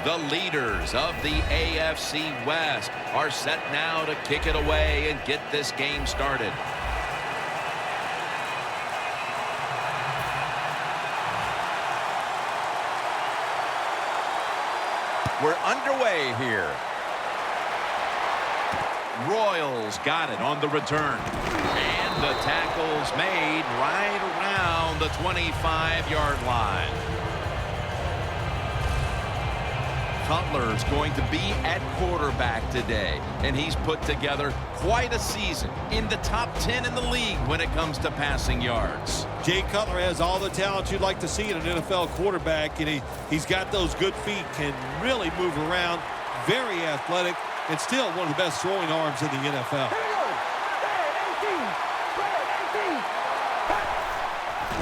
The leaders of the AFC West are set now to kick it away and get this game started. We're underway here. Royals got it on the return. And the tackle's made right around the 25-yard line. Cutler's going to be at quarterback today, and he's put together quite a season in the top 10 in the league when it comes to passing yards. Jay Cutler has all the talent you'd like to see in an NFL quarterback, and he's got those good feet, can really move around, very athletic, and still one of the best throwing arms in the NFL.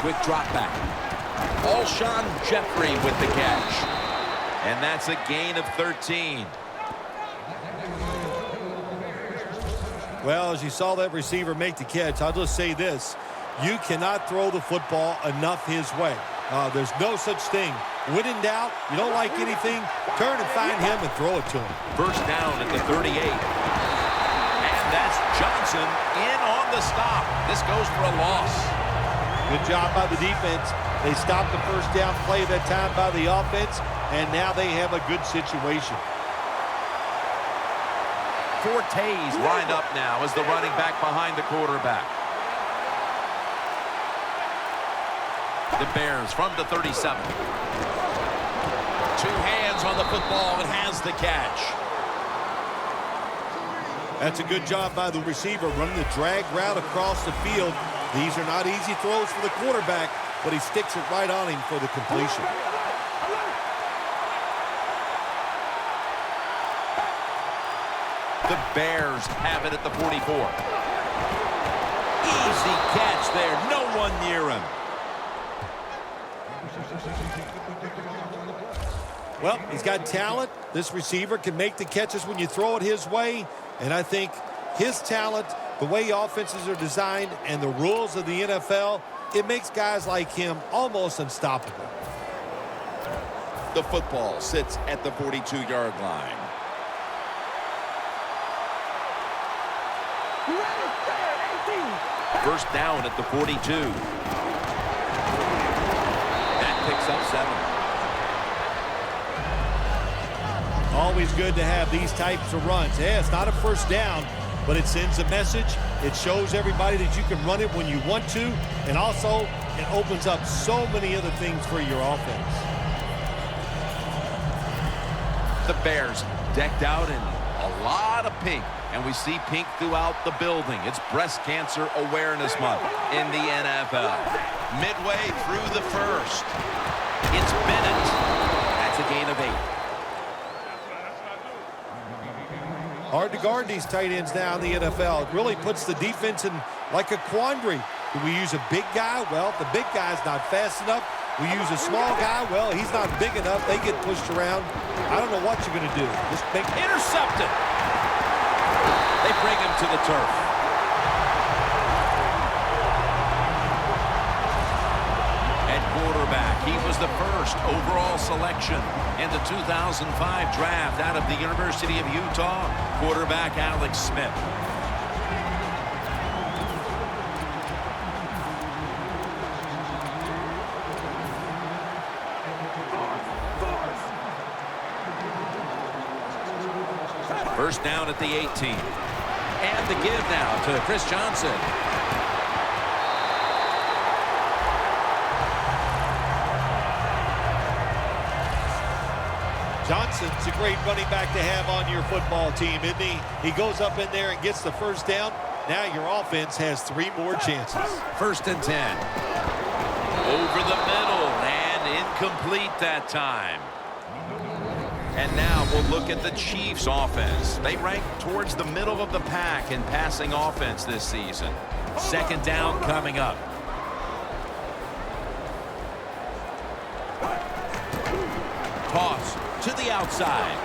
Quick drop back. Alshon Jeffrey with the catch. And that's a gain of 13. Well, as you saw that receiver make the catch, I'll just say this. You cannot throw the football enough his way. There's no such thing. When in doubt, you don't like anything, turn and find him and throw it to him. First down at the 38. And that's Johnson in on the stop. This goes for a loss. Good job by the defense. They stopped the first down play that time by the offense, and now they have a good situation. Forte's lined up now as the running back behind the quarterback. The Bears from the 37. Two hands on the football and has the catch. That's a good job by the receiver running the drag route across the field. These are not easy throws for the quarterback, but he sticks it right on him for the completion. The Bears have it at the 44. Easy catch there. No one near him. Well, he's got talent. This receiver can make the catches when you throw it his way. And I think his talent, the way offenses are designed, and the rules of the NFL, it makes guys like him almost unstoppable. The football sits at the 42-yard line. First down at the 42. That picks up 7. Always good to have these types of runs. Yeah, it's not a first down, but it sends a message. It shows everybody that you can run it when you want to, and also it opens up so many other things for your offense. The Bears decked out in a lot of pink, and we see pink throughout the building. It's Breast Cancer Awareness Month in the NFL. Midway through the first, it's Bennett. That's a gain of 8. Hard to guard these tight ends now in the NFL. It really puts the defense in like a quandary. Do we use a big guy? Well, if the big guy's not fast enough. We use a small guy. Well, he's not big enough. They get pushed around. I don't know what you're going to do. Just make intercepted. They bring him to the turf. At quarterback, he was the first overall selection in the 2005 draft out of the University of Utah. Quarterback Alex Smith. First down at the 18. And the give now to Chris Johnson. Johnson's a great running back to have on your football team, isn't he? He goes up in there and gets the first down. Now your offense has 3 more chances. First and 10. Over the middle and incomplete that time. And now we'll look at the Chiefs' offense. They rank towards the middle of the pack in passing offense this season. Second down coming up. Toss to the outside.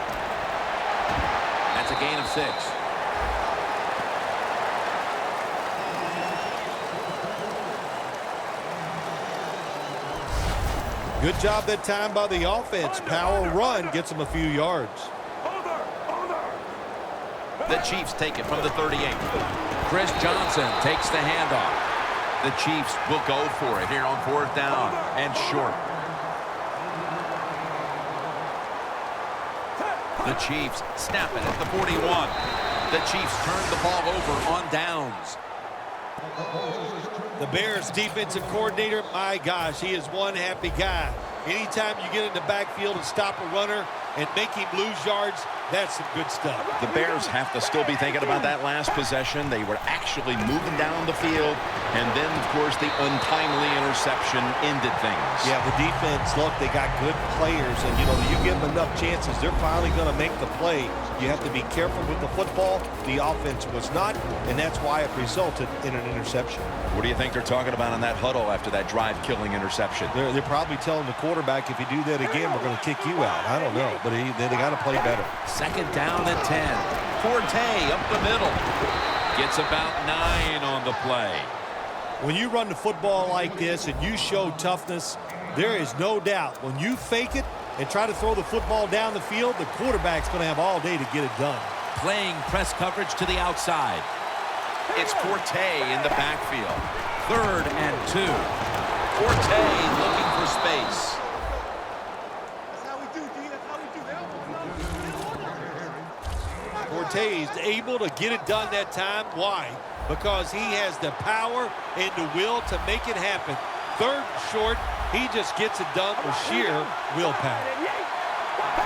That's a gain of 6. Good job that time by the offense. Power run gets them a few yards. The Chiefs take it from the 38. Chris Johnson takes the handoff. The Chiefs will go for it here on 4th down and short. The Chiefs snap it at the 41. The Chiefs turn the ball over on downs. The Bears defensive coordinator, my gosh, he is one happy guy. Anytime you get in the backfield and stop a runner and make him lose yards, that's some good stuff. The Bears have to still be thinking about that last possession. They were actually moving down the field, and then, of course, the untimely interception ended things. Yeah, the defense, look, they got good players, and, you know, you give them enough chances, they're finally going to make the play. You have to be careful with the football. The offense was not, and that's why it resulted in an interception. What do you think they're talking about in that huddle after that drive-killing interception? They're probably telling the quarterback, if you do that again, we're going to kick you out. I don't know, but they got to play better. 2nd down and 10. Forte up the middle. Gets about 9 on the play. When you run the football like this and you show toughness, there is no doubt when you fake it and try to throw the football down the field, the quarterback's going to have all day to get it done. Playing press coverage to the outside. It's Forte in the backfield. 3rd and 2. Forte looking for space. Forte is able to get it done that time. Why? Because he has the power and the will to make it happen. 3rd and short, he just gets it done with sheer willpower.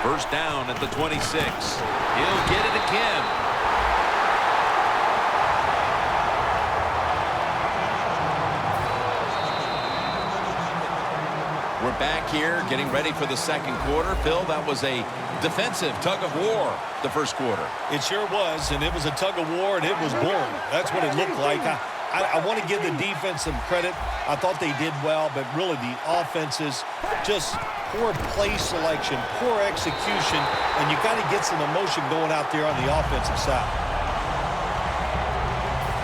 1st down at the 26. He'll get it again. We're back here getting ready for the 2nd quarter. Phil, that was a defensive tug of war the 1st quarter. It sure was, and it was a tug of war, and it was boring. That's what it looked like. I want to give the defense some credit. I thought they did well, but really the offenses, just poor play selection, poor execution, and you got to get some emotion going out there on the offensive side.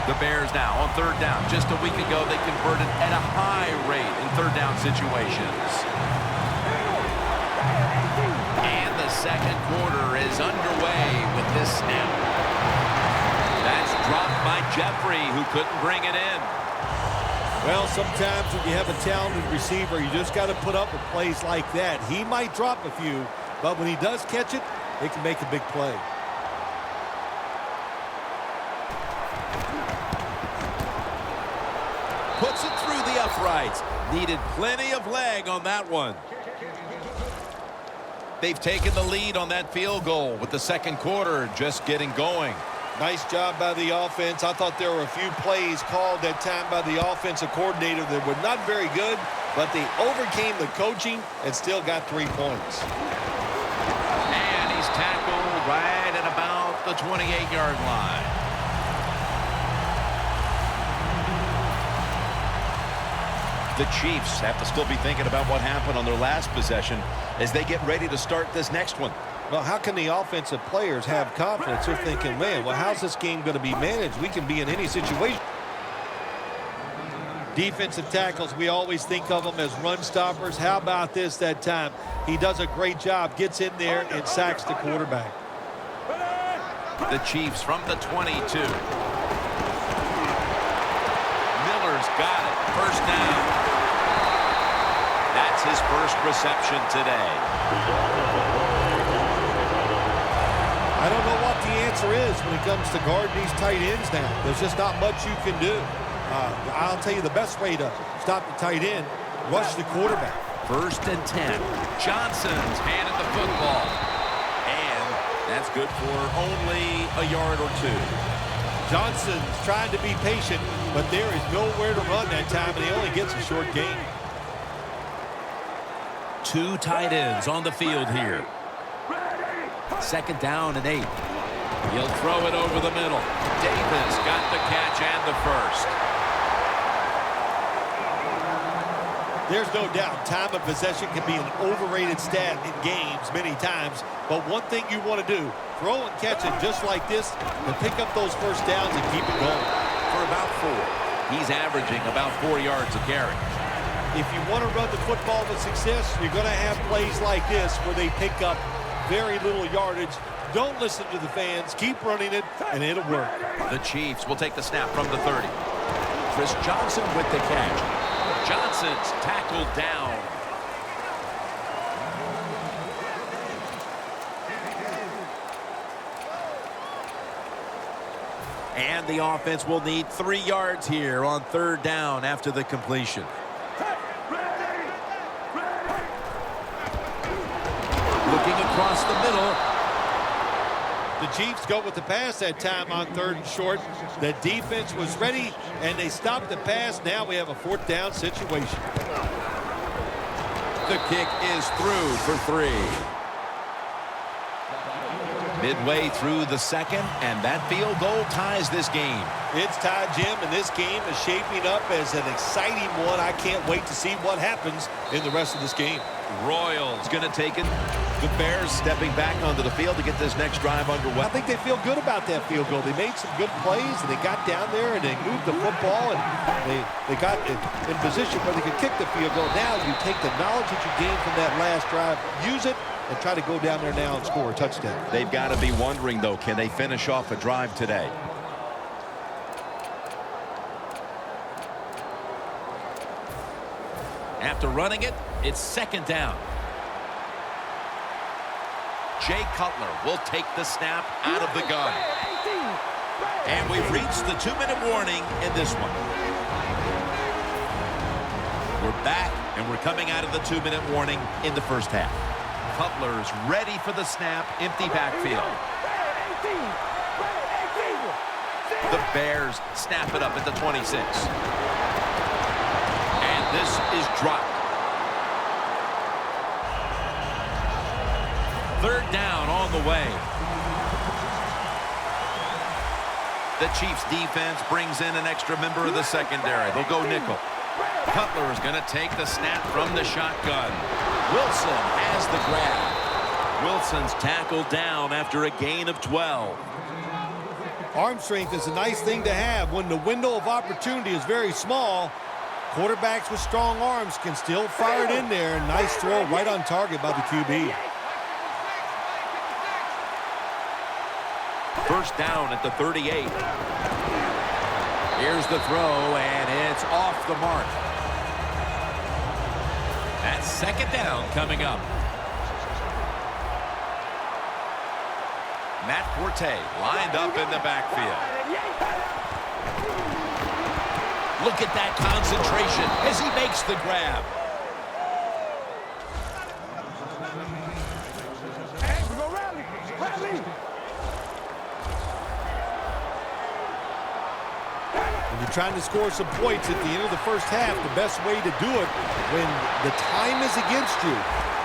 The Bears now on 3rd down. Just a week ago, they converted at a high rate in 3rd down situations. And the 2nd quarter is underway with this snap. That's dropped by Jeffrey, who couldn't bring it in. Well, sometimes when you have a talented receiver, you just got to put up with plays like that. He might drop a few, but when he does catch it, it can make a big play. Puts it through the uprights. Needed plenty of leg on that one. They've taken the lead on that field goal with the 2nd quarter just getting going. Nice job by the offense. I thought there were a few plays called that time by the offensive coordinator that were not very good, but they overcame the coaching and still got 3 points. And he's tackled right at about the 28-yard line. The Chiefs have to still be thinking about what happened on their last possession as they get ready to start this next one. Well, how can the offensive players have confidence? They're thinking, man, well, how's this game going to be managed? We can be in any situation. Defensive tackles, we always think of them as run stoppers. How about this that time? He does a great job, gets in there and sacks the quarterback. The Chiefs from the 22. Miller's got it. 1st down. That's his 1st reception today. I don't know what the answer is when it comes to guarding these tight ends now. There's just not much you can do. I'll tell you the best way to stop the tight end, rush the quarterback. 1st and 10. Johnson's handed the football. And that's good for only a yard or 2. Johnson's trying to be patient, but there is nowhere to run that time, and he only gets a short gain. 2 tight ends on the field here. 2nd down and 8. He'll throw it over the middle. Davis got the catch and the 1st. There's no doubt time of possession can be an overrated stat in games many times, but one thing you want to do, throw and catch it just like this and pick up those 1st downs and keep it going. For about 4. He's averaging about 4 yards a carry. if you want to run the football with success, you're going to have plays like this where they pick up very little yardage. Don't listen to the fans. Keep running it, and it'll work. The Chiefs will take the snap from the 30. Chris Johnson with the catch. Johnson's tackled down. And the offense will need 3 yards here on 3rd down after the completion. Looking across the middle. The Chiefs go with the pass that time on 3rd and short. The defense was ready, and they stopped the pass. Now we have a 4th down situation. The kick is through for 3. Midway through the 2nd, and that field goal ties this game. It's tied, Jim, and this game is shaping up as an exciting one. I can't wait to see what happens in the rest of this game. Royals going to take it. The Bears stepping back onto the field to get this next drive underway. I think they feel good about that field goal. They made some good plays, and they got down there, and they moved the football, and they got in position where they could kick the field goal. Now you take the knowledge that you gained from that last drive, use it, and try to go down there now and score a touchdown. They've got to be wondering, though, can they finish off a drive today? After running it, it's 2nd down. Jay Cutler will take the snap out of the gun. And we've reached the 2-minute warning in this one. We're back, and we're coming out of the 2-minute warning in the first half. Cutler's ready for the snap, empty backfield. The Bears snap it up at the 26. And this is dropped. 3rd down on the way. The Chiefs defense brings in an extra member of the secondary. They'll go nickel. Cutler is going to take the snap from the shotgun. Wilson has the grab. Wilson's tackled down after a gain of 12. Arm strength is a nice thing to have when the window of opportunity is very small. Quarterbacks with strong arms can still fire it in there. Nice throw right on target by the QB. 1st down at the 38. Here's the throw, and it's off the mark. That's 2nd down coming up. Matt Forte lined up in the backfield. Look at that concentration as he makes the grab. When you're trying to score some points at the end of the first half, the best way to do it when the time is against you,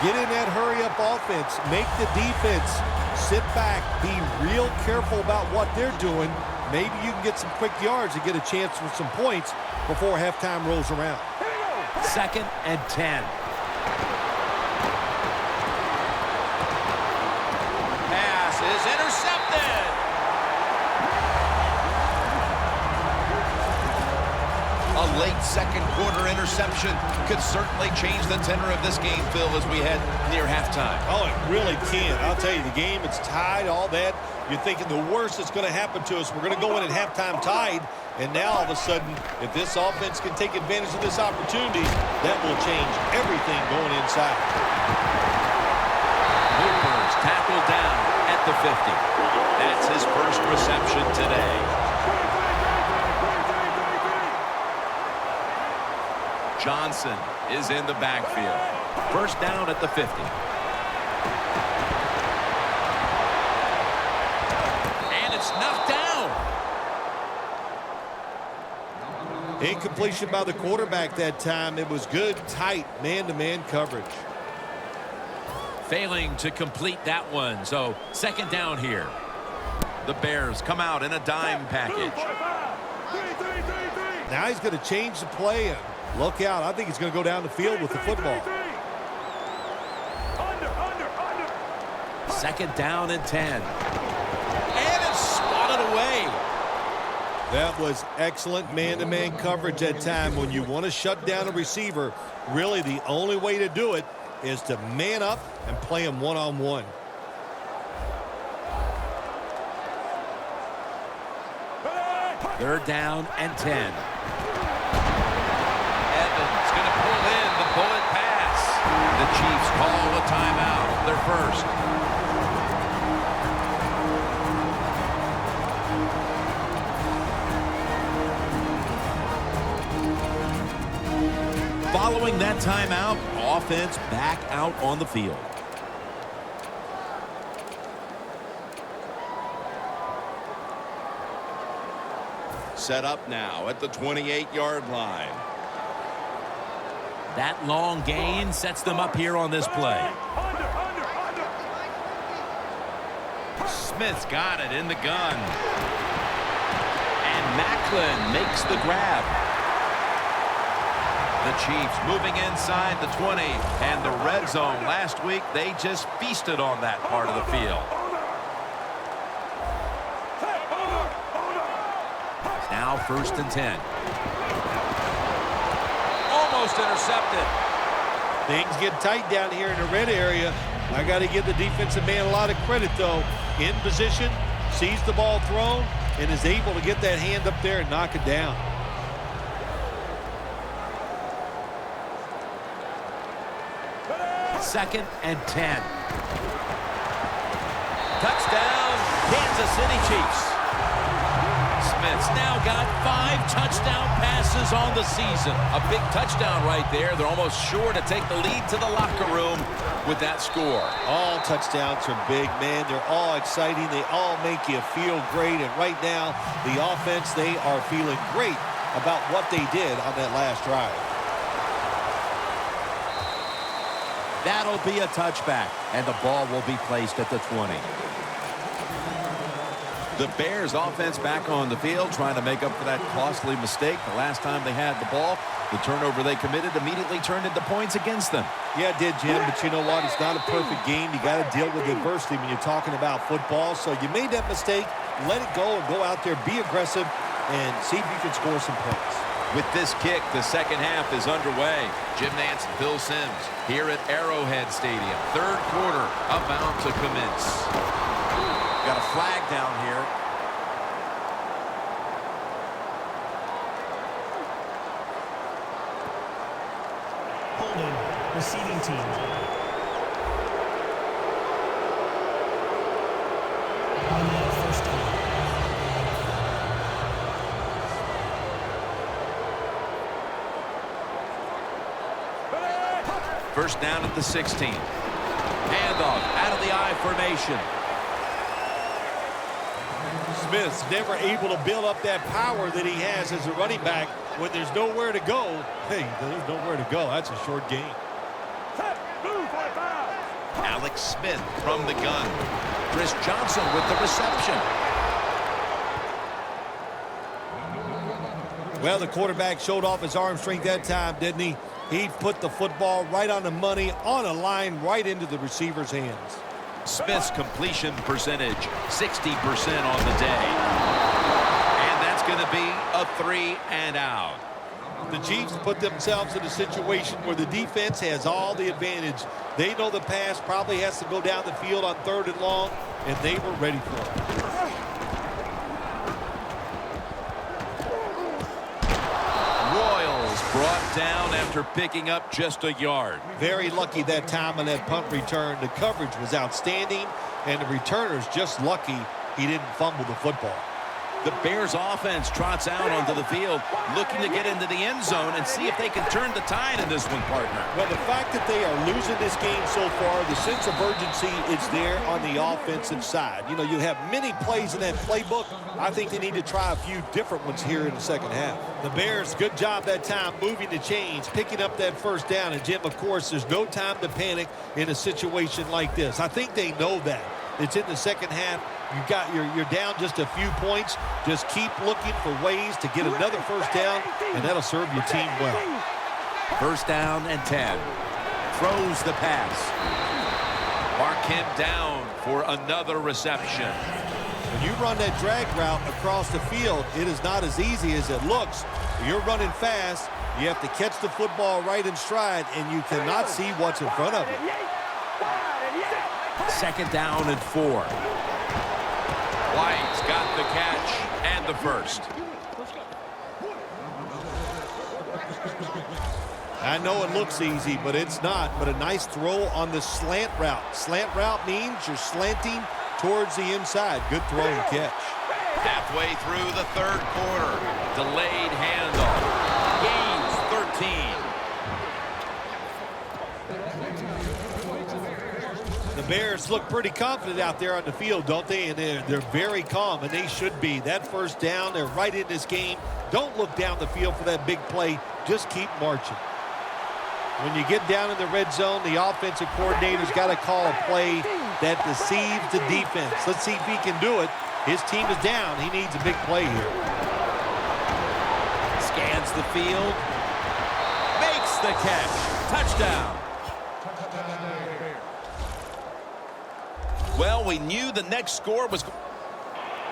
get in that hurry-up offense, make the defense sit back, be real careful about what they're doing. Maybe you can get some quick yards and get a chance for some points before halftime rolls around. 2nd and 10. Pass is intercepted. A late 2nd quarter interception could certainly change the tenor of this game, Phil, as we head near halftime. Oh, it really can. I'll tell you, the game, it's tied, all that. You're thinking the worst that's going to happen to us. We're going to go in at halftime tied, and now all of a sudden, if this offense can take advantage of this opportunity, that will change everything going inside. Hooper's tackled down at the 50. That's his first reception today. Johnson is in the backfield. 1st down at the 50. And it's knocked down. Incompletion by the quarterback that time. It was good, tight, man-to-man coverage. Failing to complete that one, so 2nd down here. The Bears come out in a dime package. Now he's going to change the play and look out. I think he's going to go down the field with the football. 2nd down and 10. And it's swatted away. That was excellent man-to-man coverage that time. When you want to shut down a receiver, really the only way to do it is to man up and play him one-on-one. Third down and 10. Evans going to pull in the bullet pass. The Chiefs call a timeout, their first. Following that timeout, offense back out on the field. Set up now at the 28-yard line. That long gain sets them up here on this play. Smith's got it in the gun. And Macklin makes the grab. The Chiefs moving inside the 20, and the red zone last week, they just feasted on that part of the field. Now first and 10. Almost intercepted. Things get tight down here in the red area. I got to give the defensive man a lot of credit, though. In position, sees the ball thrown, and is able to get that hand up there and knock it down. Second and 10. Touchdown, Kansas City Chiefs. Smith's now got 5 touchdown passes on the season. A big touchdown right there. They're almost sure to take the lead to the locker room with that score. All touchdowns are big, man. They're all exciting. They all make you feel great. And right now, the offense, they are feeling great about what they did on that last drive. That'll be a touchback, and the ball will be placed at the 20. The Bears offense back on the field trying to make up for that costly mistake. The last time they had the ball, the turnover they committed immediately turned into points against them. Yeah, it did, Jim, but you know what? It's not a perfect game. You got to deal with adversity when you're talking about football. So you made that mistake, let it go, and go out there, be aggressive, and see if you can score some points. With this kick, the second half is underway. Jim Nantz and Bill Sims here at Arrowhead Stadium. Third quarter about to commence. Got a flag down here. Holding, receiving team. First down. First down at the 16. Handoff out of the I formation. Smith's never able to build up that power that he has as a running back. When there's nowhere to go, hey, there's nowhere to go. That's a short game. Alex Smith from the gun. Chris Johnson with the reception. Well, the quarterback showed off his arm strength that time, didn't he? He put the football right on the money, on a line, right into the receiver's hands. Smith's completion percentage, 60% on the day. And that's going to be a 3 and out. The Chiefs put themselves in a situation where the defense has all the advantage. They know the pass probably has to go down the field on 3rd and long, and they were ready for it. Brought down after picking up just a yard. Very lucky that time on that punt return. The coverage was outstanding, and the returner's just lucky he didn't fumble the football. The Bears offense trots out onto the field, looking to get into the end zone and see if they can turn the tide in this one, partner. Well, the fact that they are losing this game so far, the sense of urgency is there on the offensive side. You know, you have many plays in that playbook. I think they need to try a few different ones here in the second half. The Bears, good job that time moving the chains, picking up that first down. And, Jim, of course, there's no time to panic in a situation like this. I think they know that. It's in the second half. You're down just a few points. Just keep looking for ways to get another first down, and that'll serve your team well. First down and 10. Throws the pass. Mark him down for another reception. The when you run that drag route across the field, it is not as easy as it looks. You're running fast. You have to catch the football right in stride, and you cannot see what's in front of you. 2nd down and 4. White's got the catch and the first. I know it looks easy, but it's not. But a nice throw on the slant route. Slant route means you're slanting towards the inside. Good throw and catch. Halfway through the 3rd quarter. Delayed handoff. Gains 13. The Bears look pretty confident out there on the field, don't they? And they're very calm, and they should be. That 1st down, they're right in this game. Don't look down the field for that big play. Just keep marching. When you get down in the red zone, the offensive coordinator's got to call a play that deceives the defense. Let's see if he can do it. His team is down. He needs a big play here. Scans the field. Makes the catch. Touchdown. Well, we knew the next score was...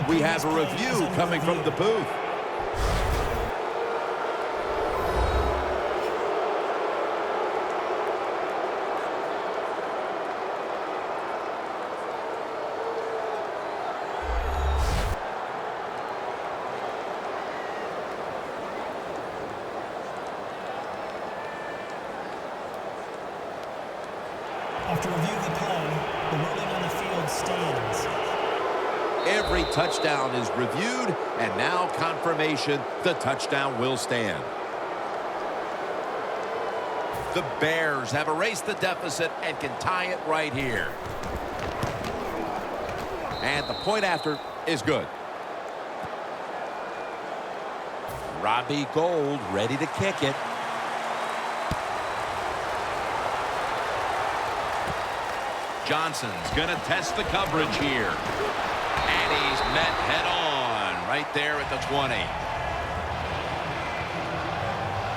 We have a review coming from the booth. After review of the play, the ruling on the field stands. Every touchdown is reviewed, and now confirmation the touchdown will stand. The Bears have erased the deficit and can tie it right here. And the point after is good. Robbie Gould ready to kick it. Johnson's going to test the coverage here. And he's met head-on right there at the 20.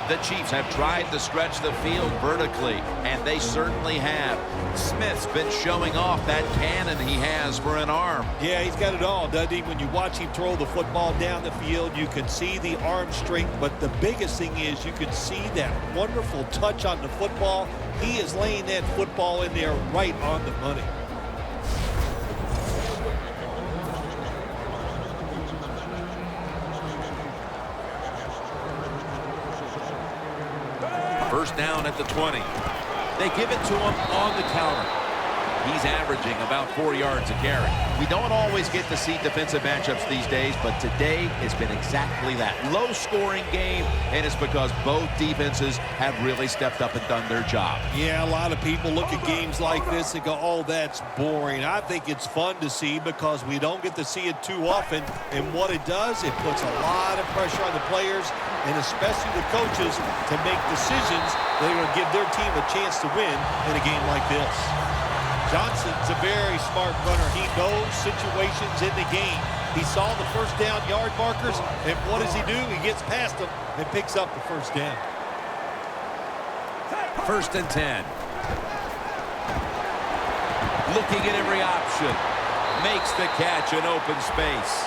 The Chiefs have tried to stretch the field vertically, and they certainly have. Smith's been showing off that cannon he has for an arm. Yeah, he's got it all, doesn't he? When you watch him throw the football down the field, you can see the arm strength, but the biggest thing is you can see that wonderful touch on the football. He is laying that football in there right on the money. First down at the 20. They give it to him on the counter. He's averaging about 4 yards a carry. We don't always get to see defensive matchups these days, but today it's been exactly that. Low-scoring game, and it's because both defenses have really stepped up and done their job. Yeah, a lot of people look at games like this and go, oh, that's boring. I think it's fun to see because we don't get to see it too often, and what it does, it puts a lot of pressure on the players and especially the coaches to make decisions that are going to give their team a chance to win in a game like this. Johnson's a very smart runner. He knows situations in the game. He saw the first down yard markers, and what does he do? He gets past them and picks up the first down. 1st and 10. Looking at every option. Makes the catch in open space.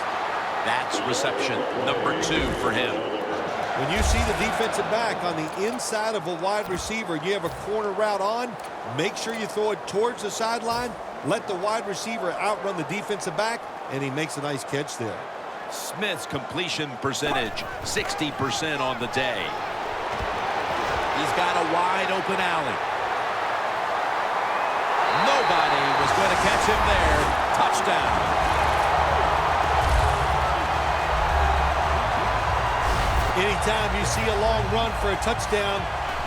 That's reception number 2 for him. When you see the defensive back on the inside of a wide receiver, you have a corner route on, make sure you throw it towards the sideline, let the wide receiver outrun the defensive back, and he makes a nice catch there. Smith's completion percentage, 60% on the day. He's got a wide open alley. Nobody was going to catch him there. Touchdown. Anytime you see a long run for a touchdown,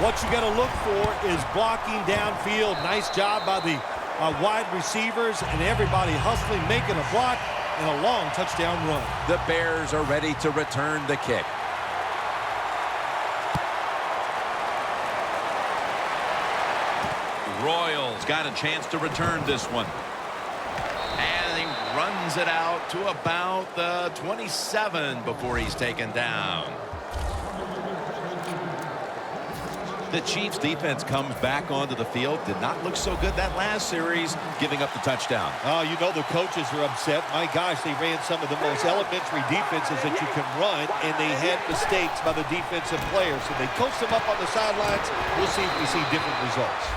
what you got to look for is blocking downfield. Nice job by the wide receivers and everybody hustling, making a block, and a long touchdown run. The Bears are ready to return the kick. Royals got a chance to return this one. And he runs it out to about the 27 before he's taken down. The Chiefs defense comes back onto the field. Did not look so good that last series, giving up the touchdown. Oh, you know the coaches are upset. My gosh, they ran some of the most elementary defenses that you can run, and they had mistakes by the defensive players. So they coached them up on the sidelines. We'll see if we see different results.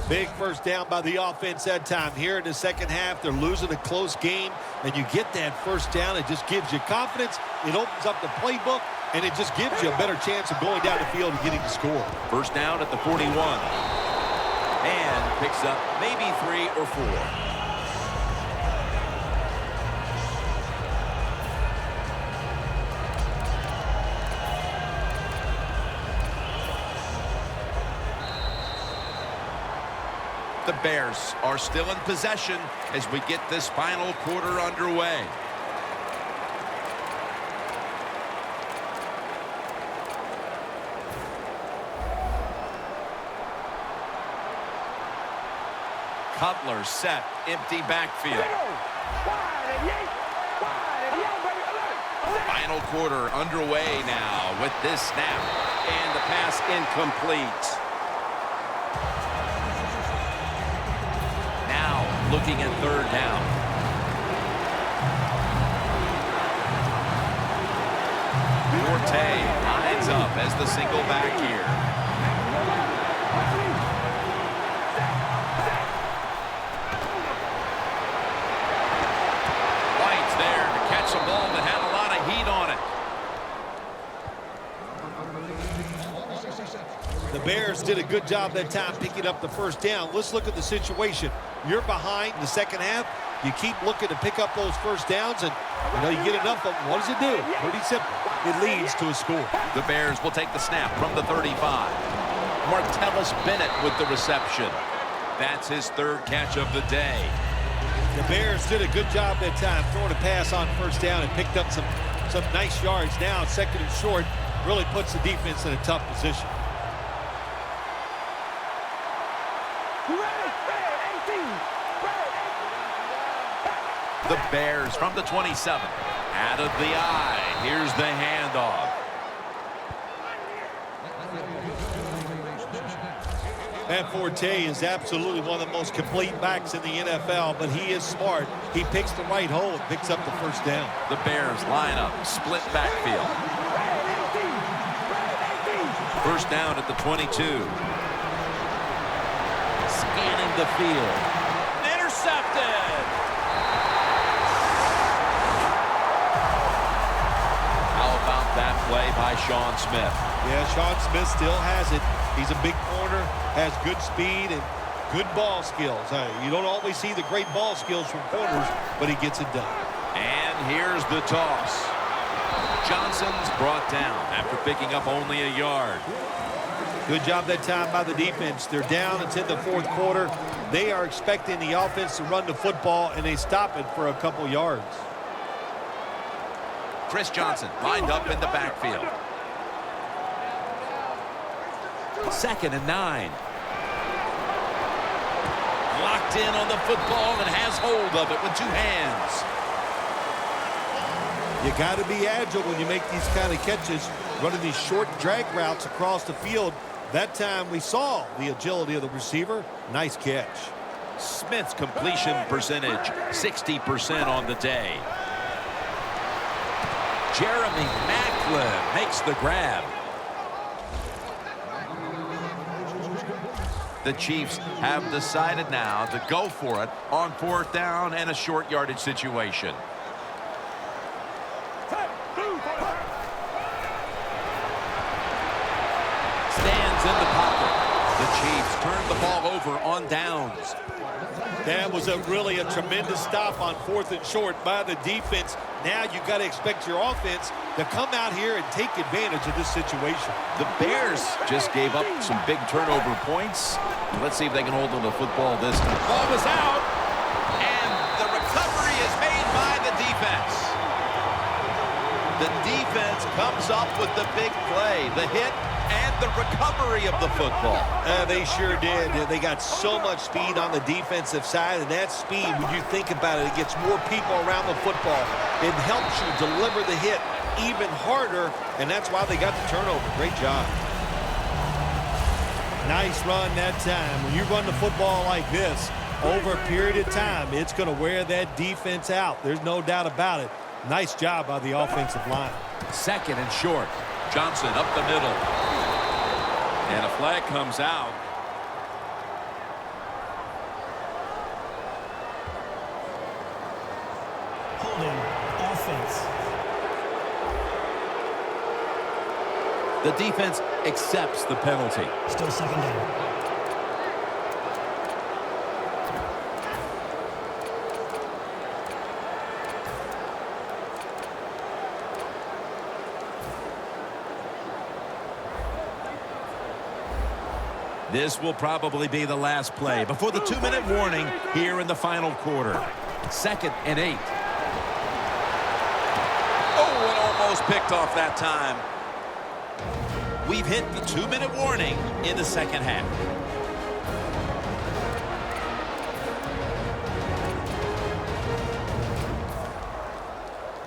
Big first down by the offense that time. Here in the second half, they're losing a close game, and you get that first down. It just gives you confidence. It opens up the playbook, and it just gives you a better chance of going down the field and getting the score. First down at the 41. And picks up maybe 3 or 4. The Bears are still in possession as we get this final quarter underway. Cutler set, empty backfield. Final quarter underway now with this snap. And the pass incomplete. Looking at third down. Forte lines up as the single back here. White's there to catch a ball that had a lot of heat on it. The Bears did a good job that time picking up the first down. Let's look at the situation. You're behind in the second half. You keep looking to pick up those first downs, and you get enough of them. What does it do? Pretty simple. It leads to a score. The Bears will take the snap from the 35. Martellus Bennett with the reception. That's his third catch of the day. The Bears did a good job that time throwing a pass on first down and picked up some nice yards. Now second and short really puts the defense in a tough position. The Bears from the 27. Out of the eye. Here's the handoff. And Forte is absolutely one of the most complete backs in the NFL, but he is smart. He picks the right hole and picks up the first down. The Bears line up, split backfield. First down at the 22. Scanning the field. Intercepted. How about that play by Sean Smith? Yeah, Sean Smith still has it. He's a big corner, has good speed and good ball skills. You don't always see the great ball skills from corners, but he gets it done. And here's the toss. Johnson's brought down after picking up only a yard. Good job that time by the defense. They're down. It's in the fourth quarter. They are expecting the offense to run the football, and they stop it for a couple yards. Chris Johnson lined up in the backfield. 2nd and 9. Locked in on the football and has hold of it with 2 hands. You got to be agile when you make these kind of catches, running these short drag routes across the field. That time we saw the agility of the receiver. Nice catch. Smith's completion percentage, 60% on the day. Jeremy Maclin makes the grab. The Chiefs have decided now to go for it on 4th down and a short yardage situation. Stands in the pocket. The Chiefs turn the ball over on downs. That was really a tremendous stop on 4th and short by the defense. Now you got to expect your offense to come out here and take advantage of this situation. The Bears just gave up some big turnover points. Let's see if they can hold on to the football this time. Ball was out, and the recovery is made by the defense. The defense comes up with the big play, the hit, and the recovery of the football. They sure did. They got so much speed on the defensive side, and that speed, when you think about it, it gets more people around the football. It helps you deliver the hit even harder, and that's why they got the turnover. Great job. Nice run that time. When you run the football like this, over a period of time, it's going to wear that defense out. There's no doubt about it. Nice job by the offensive line. 2nd and short. Johnson up the middle. And a flag comes out. Holding offense. The defense accepts the penalty. Still 2nd down. This will probably be the last play before the 2-minute warning here in the final quarter. 2nd and 8. Oh, it almost picked off that time. We've hit the 2-minute warning in the second half.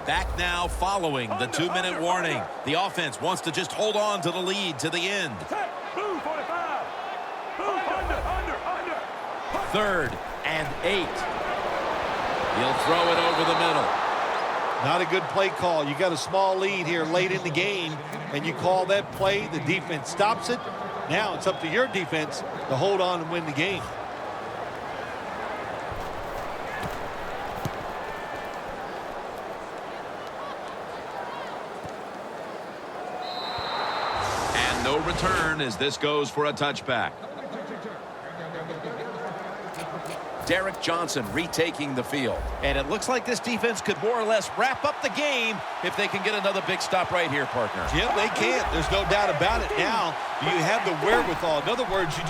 Back now following the 2-minute warning. The offense wants to just hold on to the lead to the end. 3rd and 8. He'll throw it over the middle. Not a good play call. You got a small lead here late in the game, and you call that play. The defense stops it. Now it's up to your defense to hold on and win the game. And no return as this goes for a touchback. Derek Johnson retaking the field. And it looks like this defense could more or less wrap up the game if they can get another big stop right here, partner. Jim, they can. There's no doubt about it. Now, you have the wherewithal. In other words, you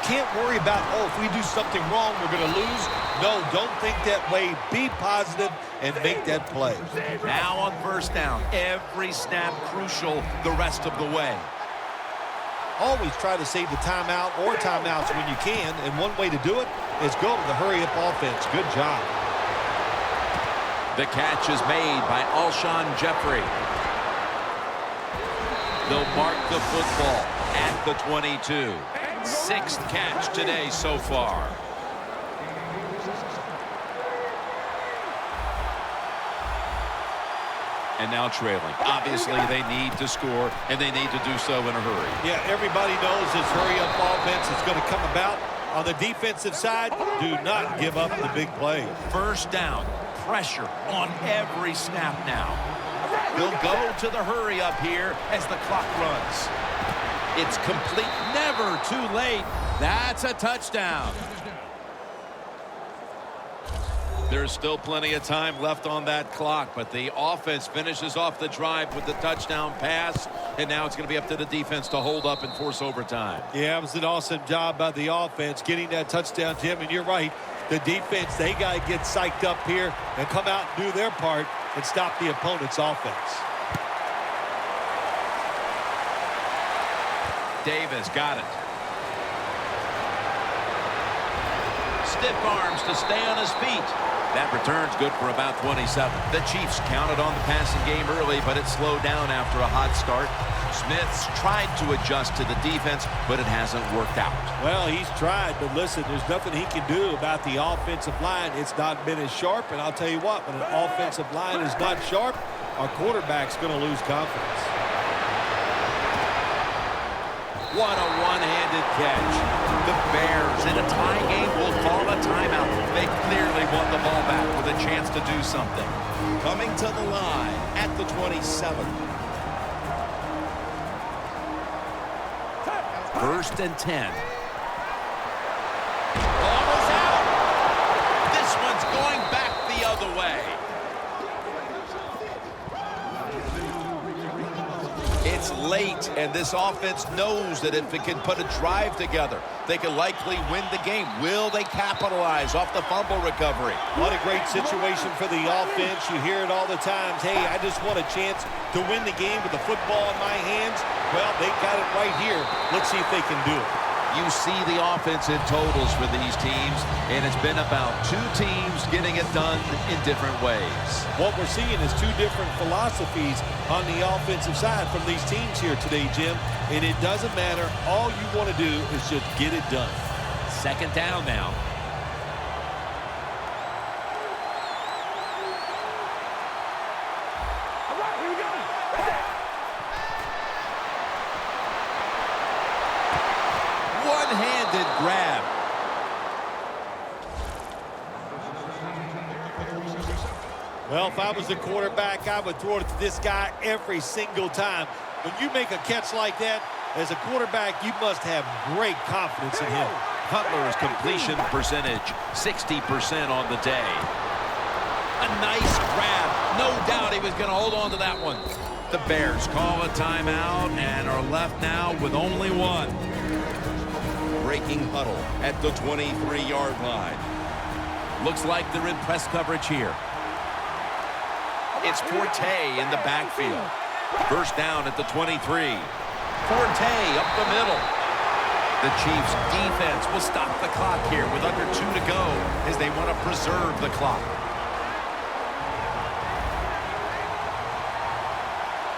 can't worry about, oh, if we do something wrong, we're going to lose. No, don't think that way. Be positive and make that play. Now on 1st down, every snap crucial the rest of the way. Always try to save the timeout or timeouts when you can, and one way to do it is go to the hurry-up offense. Good job. The catch is made by Alshon Jeffrey. They'll mark the football at the 22. 6th catch today so far. And now trailing. Obviously, they need to score, and they need to do so in a hurry. Yeah, everybody knows this hurry-up offense is going to come about. On the defensive side, do not give up the big play. 1st down. Pressure on every snap now. They'll go to the hurry-up here as the clock runs. It's complete. Never too late. That's a touchdown. There's still plenty of time left on that clock, but the offense finishes off the drive with the touchdown pass, and now it's going to be up to the defense to hold up and force overtime. Yeah, it was an awesome job by the offense getting that touchdown, Jim, and you're right. The defense, they got to get psyched up here and come out and do their part and stop the opponent's offense. Davis got it. Stiff arms to stay on his feet. That return's good for about 27. The Chiefs counted on the passing game early, but it slowed down after a hot start. Smith's tried to adjust to the defense, but it hasn't worked out. Well, he's tried, but listen, there's nothing he can do about the offensive line. It's not been as sharp, and I'll tell you what, when an offensive line is not sharp, our quarterback's going to lose confidence. What a one-handed catch. The Bears in a tie game will call a timeout. They clearly want the ball back with a chance to do something. Coming to the line at the 27. 1st and 10. Ball is out. This one's going back the other way. It's late, and this offense knows that if it can put a drive together, they can likely win the game. Will they capitalize off the fumble recovery? What a great situation for the offense. You hear it all the time. Hey, I just want a chance to win the game with the football in my hands. Well, they got it right here. Let's see if they can do it. You see the offensive totals for these teams, and it's been about two teams getting it done in different ways. What we're seeing is two different philosophies on the offensive side from these teams here today, Jim. And it doesn't matter. All you want to do is just get it done. Second down now. One-handed grab. Well, if I was the quarterback, I would throw it to this guy every single time. When you make a catch like that, as a quarterback, you must have great confidence in him. Cutler's completion percentage, 60% on the day. A nice grab. No doubt he was going to hold on to that one. The Bears call a timeout and are left now with only one. Breaking huddle at the 23-yard line. Looks like they're in press coverage here. It's Forte in the backfield. First down at the 23. Forte up the middle. The Chiefs defense will stop the clock here with under 2 to go as they want to preserve the clock.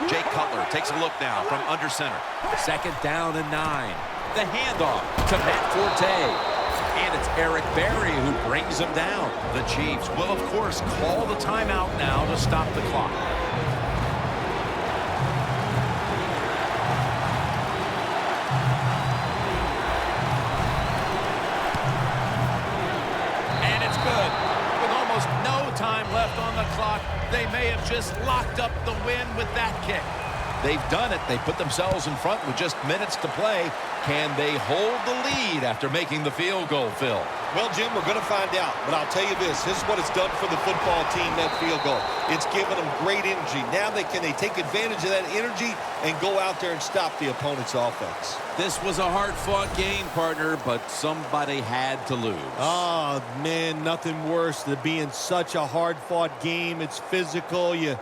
Jay Cutler takes a look now from under center. Second down and 9. The handoff to Matt Forte. And it's Eric Berry who brings him down. The Chiefs will, of course, call the timeout now to stop the clock. And it's good. With almost no time left on the clock, they may have just locked up the win with that kick. They've done it. They put themselves in front with just minutes to play. Can they hold the lead after making the field goal, Phil? Well, Jim, we're going to find out. But I'll tell you this is what it's done for the football team, that field goal. It's given them great energy. Now they take advantage of that energy and go out there and stop the opponent's offense. This was a hard-fought game, partner, but somebody had to lose. Oh, man, nothing worse than being such a hard-fought game. It's physical. You